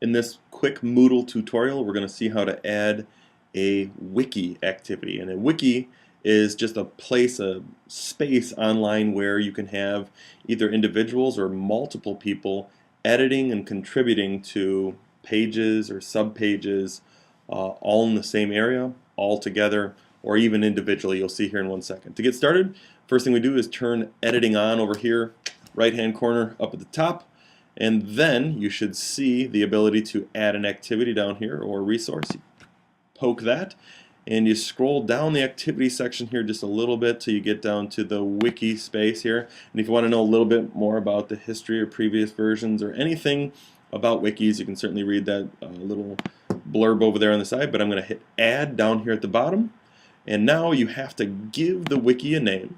In this quick Moodle tutorial, we're going to see how to add a wiki activity. And a wiki is just a place, a space online where you can have either individuals or multiple people editing and contributing to pages or subpages, all in the same area, all together, or even individually. You'll see here in 1 second. To get started, first thing we do is turn editing on over here, right-hand corner up at the top. And then you should see the ability to add an activity down here or resource. You poke that and you scroll down the activity section here just a little bit till you get down to the wiki space here. And if you want to know a little bit more about the history or previous versions or anything about wikis, you can certainly read that little blurb over there on the side. But I'm going to hit add down here at the bottom. And now you have to give the wiki a name.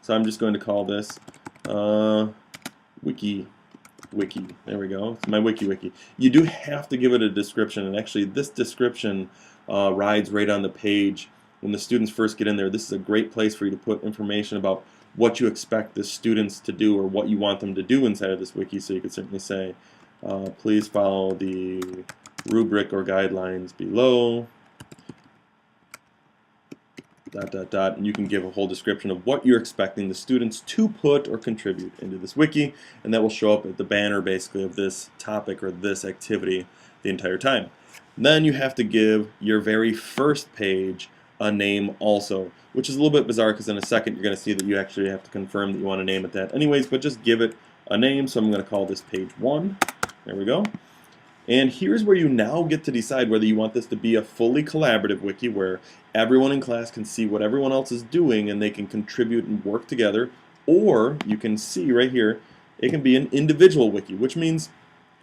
So I'm just going to call this Wiki. There we go. It's my wiki. You do have to give it a description, and actually this description rides right on the page when the students first get in there. This is a great place for you to put information about what you expect the students to do or what you want them to do inside of this wiki. So you could certainly say, please follow the rubric or guidelines below. And you can give a whole description of what you're expecting the students to put or contribute into this wiki, and that will show up at the banner basically of this topic or this activity the entire time. Then you have to give your very first page a name also, which is a little bit bizarre because in a second you're going to see that you actually have to confirm that you want to name it that anyways, but just give it a name. So I'm going to call this page 1. There we go. And here's where you now get to decide whether you want this to be a fully collaborative wiki where everyone in class can see what everyone else is doing and they can contribute and work together, or you can see right here, it can be an individual wiki, which means,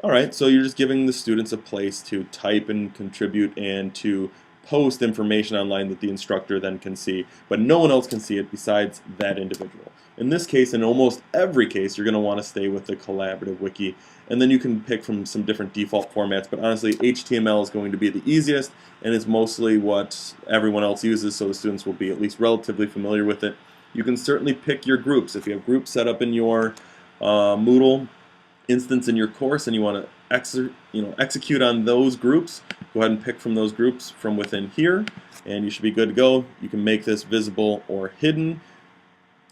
alright, so you're just giving the students a place to type and contribute and to post information online that the instructor then can see, but no one else can see it besides that individual. In this case, in almost every case, you're going to want to stay with the collaborative wiki, and then you can pick from some different default formats, but honestly HTML is going to be the easiest and is mostly what everyone else uses, so the students will be at least relatively familiar with it. You can certainly pick your groups. If you have groups set up in your Moodle instance in your course and you want to execute on those groups, go ahead and pick from those groups from within here and you should be good to go. You can make this visible or hidden,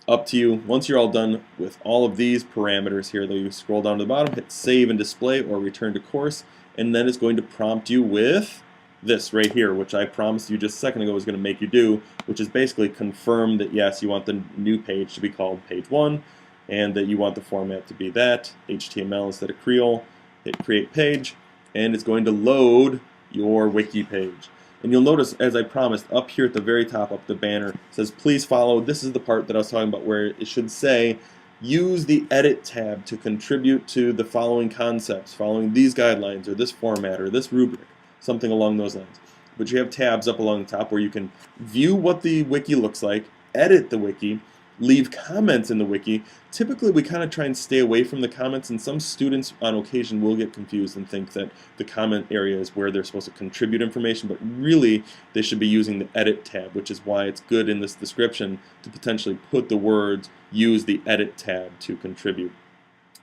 up to you. Once you're all done with all of these parameters here, though, you scroll down to the bottom, hit save and display or return to course, and then it's going to prompt you with this right here, which I promised you just a second ago was going to make you do, which is basically confirm that yes, you want the new page to be called page 1 and that you want the format to be that, HTML instead of Creole. Hit create page and it's going to load your wiki page. And you'll notice, as I promised, up here at the very top, up the banner, it says please follow. This is the part that I was talking about where it should say use the edit tab to contribute to the following concepts, following these guidelines or this format or this rubric, something along those lines. But you have tabs up along the top where you can view what the wiki looks like, edit the wiki, leave comments in the wiki. Typically we kind of try and stay away from the comments, and some students on occasion will get confused and think that the comment area is where they're supposed to contribute information, but really they should be using the edit tab, which is why it's good in this description to potentially put the words use the edit tab to contribute.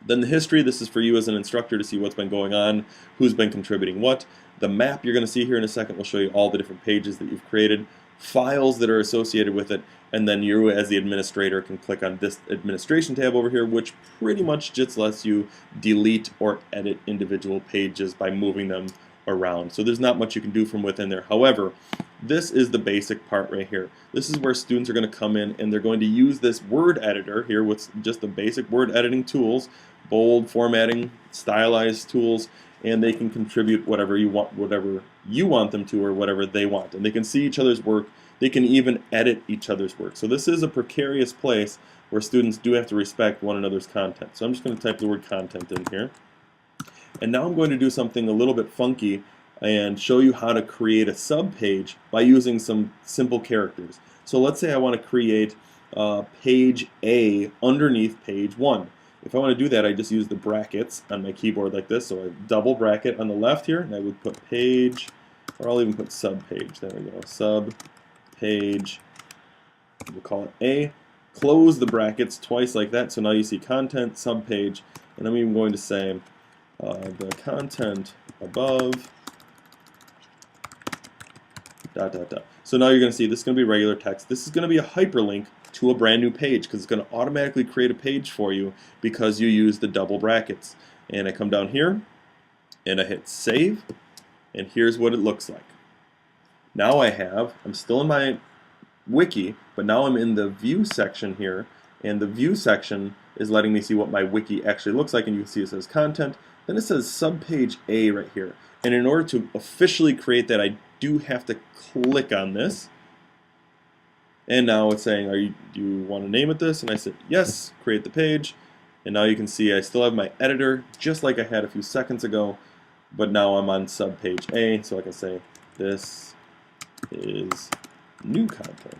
Then the history, this is for you as an instructor to see what's been going on, who's been contributing what. The map you're going to see here in a second will show you all the different pages that you've created, files that are associated with it, and then you as the administrator can click on this administration tab over here, which pretty much just lets you delete or edit individual pages by moving them around. So there's not much you can do from within there. However, this is the basic part right here. This is where students are going to come in and they're going to use this word editor here with just the basic word editing tools, bold, formatting, stylized tools, and they can contribute whatever you want them to or whatever they want. And they can see each other's work. They can even edit each other's work. So this is a precarious place where students do have to respect one another's content. So I'm just going to type the word content in here. And now I'm going to do something a little bit funky and show you how to create a subpage by using some simple characters. So let's say I want to create page A underneath page 1. If I want to do that, I just use the brackets on my keyboard like this. So I double bracket on the left here, and I would put page, or I'll even put subpage. There we go, subpage. We'll call it A. Close the brackets twice like that. So now you see content, subpage, and I'm even going to say the content above, dot, dot, dot. So now you're going to see this is going to be regular text. This is going to be a hyperlink to a brand new page because it's going to automatically create a page for you because you use the double brackets. And I come down here and I hit save, and here's what it looks like. Now I'm still in my wiki, but now I'm in the view section here, and the view section is letting me see what my wiki actually looks like, and you can see it says content, then it says subpage A right here. And in order to officially create that, I do have to click on this. And now it's saying, do you want to name it this? And I said, yes, create the page. And now you can see I still have my editor, just like I had a few seconds ago, but now I'm on subpage A, so I can say, this is new content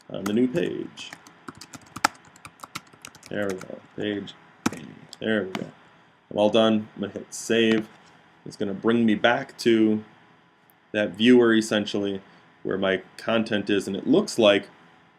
on the new page. There we go, page A. There we go. I'm all done. I'm going to hit save. It's going to bring me back to that viewer, essentially, where my content is, and it looks like,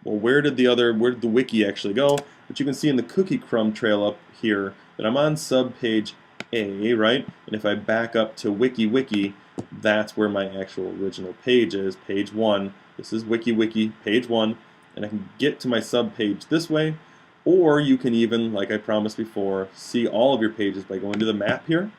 well, where did the wiki actually go? But you can see in the cookie crumb trail up here that I'm on subpage A, right? And if I back up to Wiki, that's where my actual original page is, page 1. This is Wiki, page 1, and I can get to my subpage this way, or you can even, like I promised before, see all of your pages by going to the map here.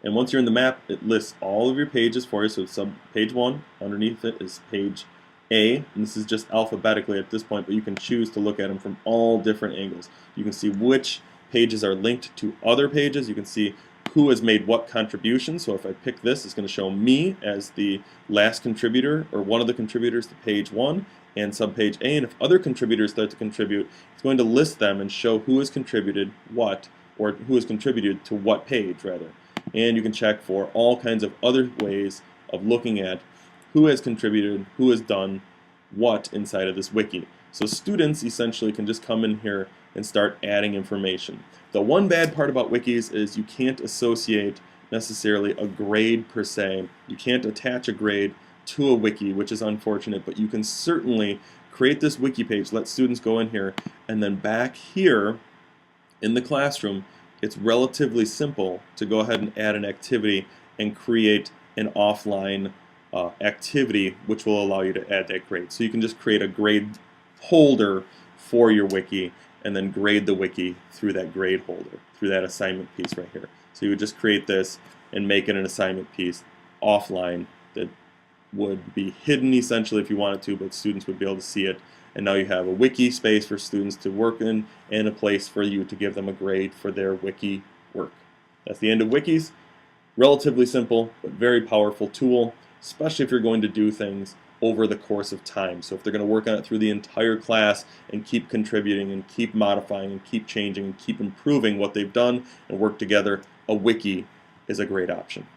And once you're in the map, it lists all of your pages for you. So it's page 1, underneath it is page A, and this is just alphabetically at this point, but you can choose to look at them from all different angles. You can see which pages are linked to other pages. You can see who has made what contribution. So if I pick this, it's going to show me as the last contributor, or one of the contributors to page 1 and subpage A. And if other contributors start to contribute, it's going to list them and show who has contributed what, or who has contributed to what page, rather. And you can check for all kinds of other ways of looking at who has contributed, who has done what inside of this wiki. So students essentially can just come in here and start adding information. The one bad part about wikis is you can't associate necessarily a grade per se. You can't attach a grade to a wiki, which is unfortunate, but you can certainly create this wiki page, let students go in here, and then back here in the classroom, it's relatively simple to go ahead and add an activity and create an offline activity which will allow you to add that grade. So you can just create a grade holder for your wiki and then grade the wiki through that grade holder, through that assignment piece right here. So you would just create this and make it an assignment piece offline that would be hidden essentially if you wanted to, but students would be able to see it. And now you have a wiki space for students to work in and a place for you to give them a grade for their wiki work. That's the end of wikis. Relatively simple, but very powerful tool, especially if you're going to do things over the course of time. So if they're going to work on it through the entire class and keep contributing and keep modifying and keep changing and keep improving what they've done and work together, a wiki is a great option.